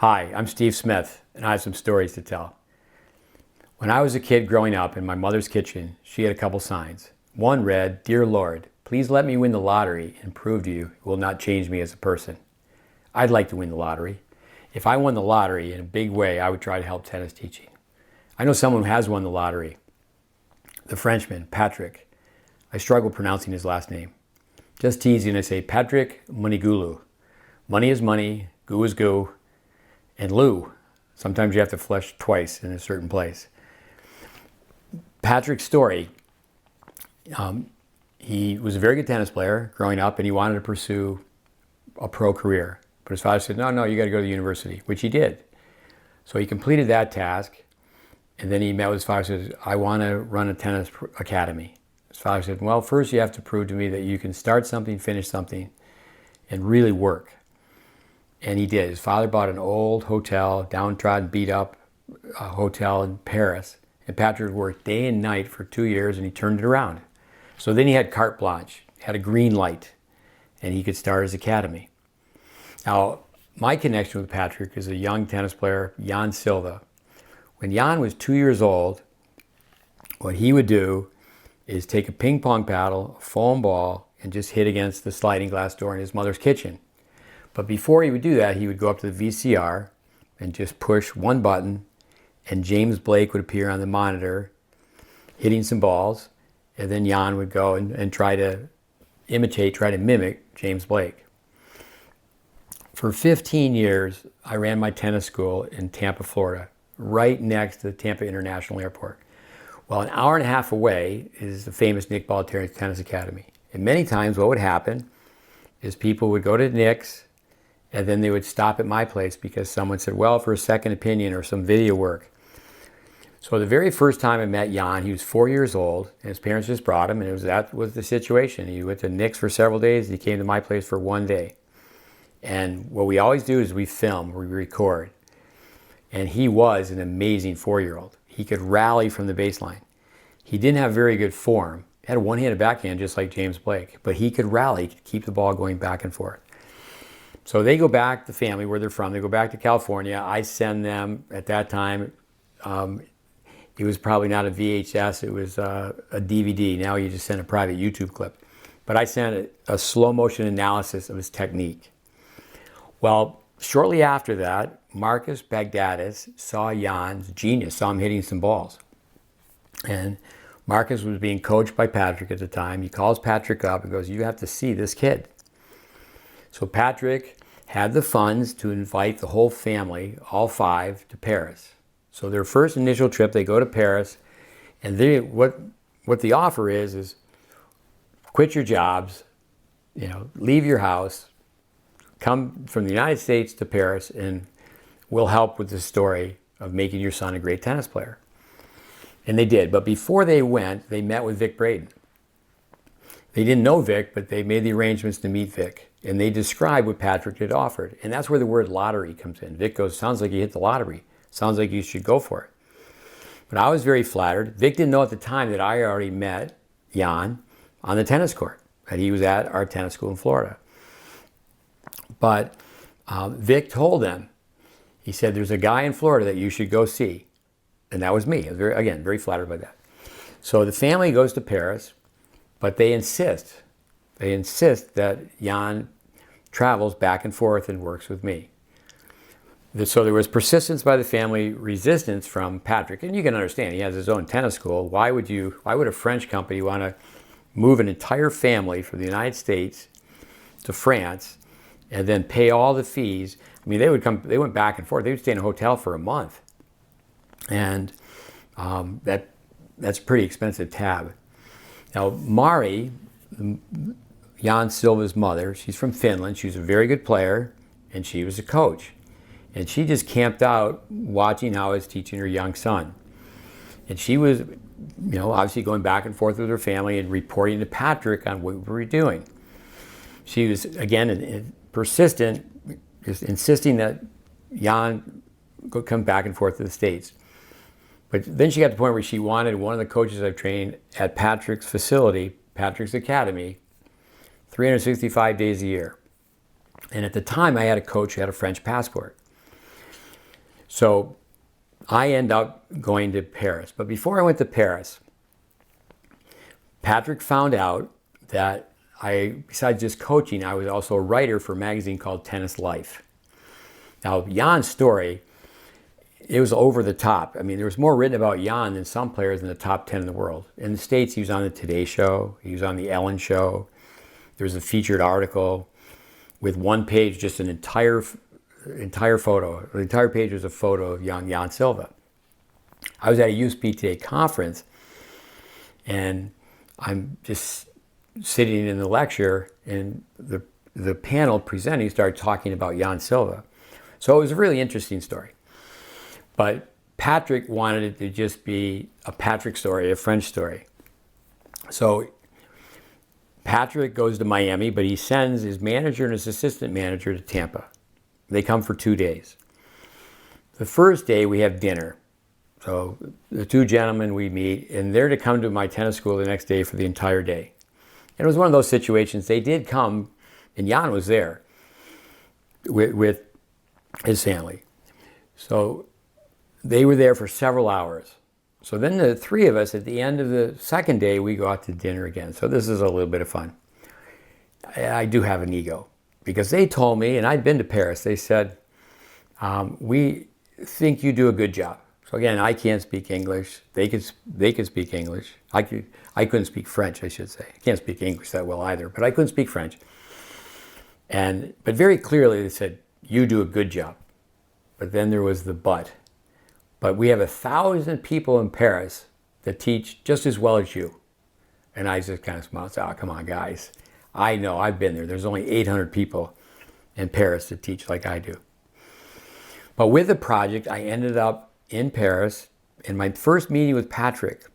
Hi, I'm Steve Smith, and I have some stories to tell. When I was a kid growing up in my mother's kitchen, she had a couple signs. One read, "Dear Lord, please let me win the lottery and prove to you it will not change me as a person." I'd like to win the lottery. If I won the lottery in a big way, I would try to help tennis teaching. I know someone who has won the lottery. The Frenchman, Patrick. I struggle pronouncing his last name. Just teasing, I say Patrick Mouratoglou. Money is money, goo is goo, and Lou. Sometimes you have to flush twice in a certain place. Patrick's story, he was a very good tennis player growing up, and he wanted to pursue a pro career. But his father said, no, you got to go to university, which he did. So he completed that task, and then he met with his father and said, I want to run a tennis academy. His father said, well, first you have to prove to me that you can start something, finish something, and really work. And he did. His father bought an old hotel, downtrodden, beat up hotel in Paris. And Patrick worked day and night for 2 years, and he turned it around. So then he had carte blanche, had a green light, and he could start his academy. Now, my connection with Patrick is a young tennis player, Jan Silva. When Jan was 2 years old, what he would do is take a ping pong paddle, a foam ball, and just hit against the sliding glass door in his mother's kitchen. But before he would do that, he would go up to the VCR and just push one button, and James Blake would appear on the monitor hitting some balls, and then Jan would go and try to mimic James Blake. For 15 years, I ran my tennis school in Tampa, Florida, right next to the Tampa International Airport. Well, an hour and a half away is the famous Nick Bollettieri Tennis Academy. And many times what would happen is people would go to Nick's, and then they would stop at my place because someone said, well, for a second opinion or some video work. So the very first time I met Jan, he was 4 years old, and his parents just brought him, and that was the situation. He went to Nick's for several days, and he came to my place for 1 day. And what we always do is we film, we record. And he was an amazing 4-year-old. He could rally from the baseline. He didn't have very good form. He had a one-handed backhand just like James Blake, but he could rally, could keep the ball going back and forth. So they go back, the family, where they're from, they go back to California. I send them, at that time, it was probably not a VHS, it was a DVD. Now you just send a private YouTube clip. But I sent a slow motion analysis of his technique. Well, shortly after that, Marcus Bagdatis saw Jan's genius, saw him hitting some balls. And Marcus was being coached by Patrick at the time. He calls Patrick up and goes, you have to see this kid. So Patrick had the funds to invite the whole family, all 5, to Paris. So their first initial trip, they go to Paris, and what the offer is quit your jobs, leave your house, come from the United States to Paris, and we'll help with the story of making your son a great tennis player. And they did. But before they went, they met with Vic Braden. They didn't know Vic, but they made the arrangements to meet Vic. And they described what Patrick had offered. And that's where the word lottery comes in. Vic goes, sounds like you hit the lottery. Sounds like you should go for it. But I was very flattered. Vic didn't know at the time that I already met Jan on the tennis court, that he was at our tennis school in Florida. But Vic told them, he said, there's a guy in Florida that you should go see. And that was me. I was very flattered by that. So the family goes to Paris, but they insist that Jan travels back and forth and works with me. So there was persistence by the family, resistance from Patrick. And you can understand, he has his own tennis school. Why would a French company want to move an entire family from the United States to France and then pay all the fees? I mean, they went back and forth. They would stay in a hotel for a month. And that's a pretty expensive tab. Now, Mari, Jan Silva's mother, she's from Finland. She was a very good player, and she was a coach. And she just camped out watching how I was teaching her young son. And she was, obviously going back and forth with her family and reporting to Patrick on what we were doing. She was, again, persistent, just insisting that Jan come back and forth to the States. But then she got to the point where she wanted one of the coaches I've trained at Patrick's facility, Patrick's Academy, 365 days a year. And at the time, I had a coach who had a French passport. So I end up going to Paris. But before I went to Paris, Patrick found out that besides just coaching, I was also a writer for a magazine called Tennis Life. Now, Jan's story, it was over the top. I mean, there was more written about Jan than some players in the top 10 in the world. In the States, he was on the Today Show. He was on the Ellen Show. There was a featured article with one page, just an entire photo. The entire page was a photo of young Jan Silva. I was at a USPTA conference, and I'm just sitting in the lecture, and the panel presenting started talking about Jan Silva. So it was a really interesting story. But Patrick wanted it to just be a Patrick story, a French story. So Patrick goes to Miami, but he sends his manager and his assistant manager to Tampa. They come for 2 days. The first day we have dinner. So the two gentlemen we meet, and they're to come to my tennis school the next day for the entire day. And it was one of those situations. They did come, and Jan was there with his family. So they were there for several hours. So then the three of us, at the end of the second day, we go out to dinner again. So this is a little bit of fun. I do have an ego, because they told me, and I'd been to Paris, they said, we think you do a good job. So again, I can't speak English. They could speak English. I couldn't speak French, I should say. I can't speak English that well either, but I couldn't speak French. But very clearly they said, you do a good job. But then there was the but. But we have 1,000 people in Paris that teach just as well as you. And I just kind of smiled and said, oh, come on, guys. I know, I've been there. There's only 800 people in Paris that teach like I do. But with the project, I ended up in Paris. In my first meeting with Patrick,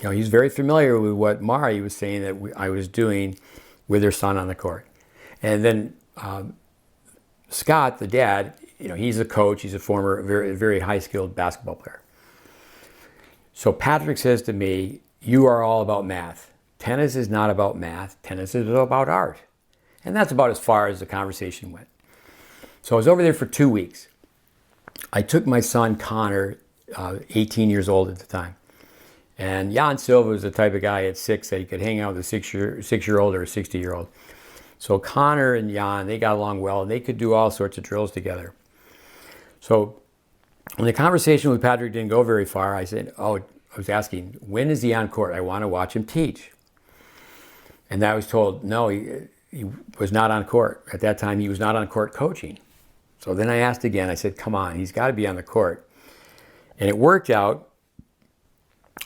he's very familiar with what Mari was saying that I was doing with her son on the court. And then Scott, the dad, he's a coach. He's a former, very, very high-skilled basketball player. So Patrick says to me, you are all about math. Tennis is not about math. Tennis is about art. And that's about as far as the conversation went. So I was over there for 2 weeks. I took my son, Connor, 18 years old at the time. And Jan Silva was the type of guy at 6 that he could hang out with a six-year-old or a 60-year-old. So Connor and Jan, they got along well, and they could do all sorts of drills together. So when the conversation with Patrick didn't go very far, I was asking, when is he on court? I want to watch him teach. And I was told, no, he was not on court. At that time, he was not on court coaching. So then I asked again, I said, come on, he's got to be on the court. And it worked out.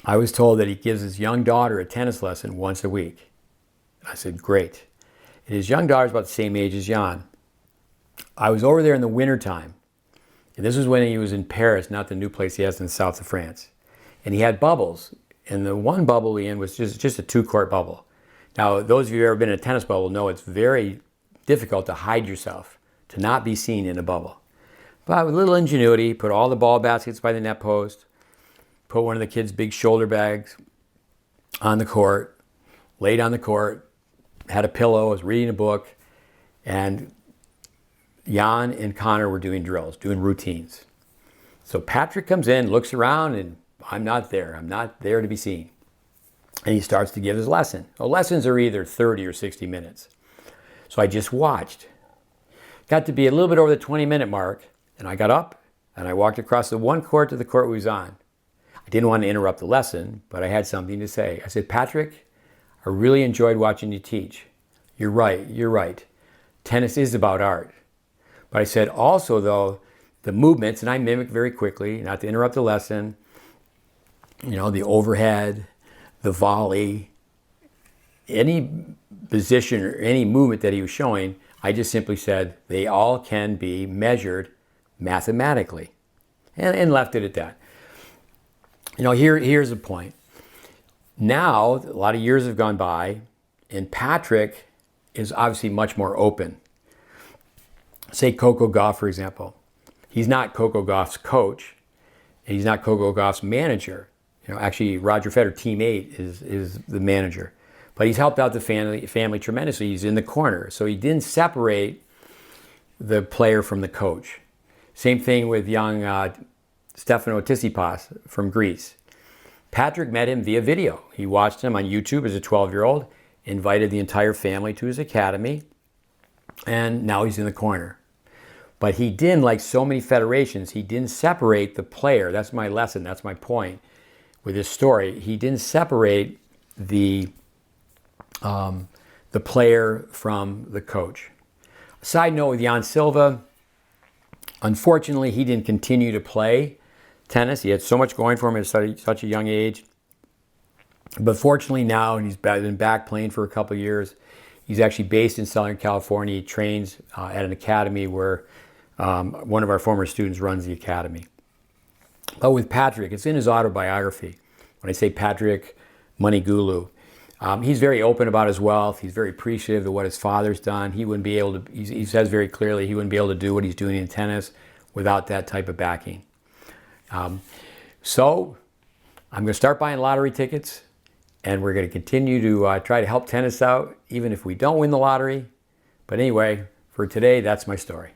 I was told that he gives his young daughter a tennis lesson once a week. I said, great. And his young daughter's about the same age as Jan. I was over there in the wintertime. And this was when he was in Paris, not the new place he has in the south of France. And he had bubbles. And the one bubble he in was just a 2-court bubble. Now, those of you who have ever been in a tennis bubble know it's very difficult to hide yourself, to not be seen in a bubble. But with a little ingenuity, put all the ball baskets by the net post, put one of the kids' big shoulder bags on the court, laid on the court, had a pillow, was reading a book, and Jan and Connor were doing drills, doing routines. So Patrick comes in, looks around, and I'm not there. I'm not there to be seen. And he starts to give his lesson. Well, lessons are either 30 or 60 minutes. So I just watched. Got to be a little bit over the 20-minute mark, and I got up, and I walked across the one court to the court we was on. I didn't want to interrupt the lesson, but I had something to say. I said, Patrick, I really enjoyed watching you teach. You're right. Tennis is about art. But I said also, though, the movements, and I mimicked very quickly, not to interrupt the lesson, the overhead, the volley, any position or any movement that he was showing, I just simply said, they all can be measured mathematically, and left it at that. Here's the point. Now, a lot of years have gone by, and Patrick is obviously much more open. Say Coco Gauff, for example. He's not Coco Gauff's coach, and he's not Coco Gauff's manager. Actually, Roger Federer, teammate, is the manager. But he's helped out the family tremendously. He's in the corner. So he didn't separate the player from the coach. Same thing with young Stefanos Tsitsipas from Greece. Patrick met him via video. He watched him on YouTube as a 12-year-old, invited the entire family to his academy, and now he's in the corner. But he didn't, like so many federations, he didn't separate the player. That's my lesson, that's my point with this story. He didn't separate the player from the coach. Side note with Jan Silva, unfortunately, he didn't continue to play tennis. He had so much going for him at such a young age. But fortunately now, he's been back playing for a couple of years. He's actually based in Southern California. He trains at an academy where one of our former students runs the academy. But with Patrick, it's in his autobiography. When I say Patrick Mouratoglou, he's very open about his wealth. He's very appreciative of what his father's done. He wouldn't be able to, he says very clearly, he wouldn't be able to do what he's doing in tennis without that type of backing. So I'm going to start buying lottery tickets, and we're going to continue to try to help tennis out, even if we don't win the lottery. But anyway, for today, that's my story.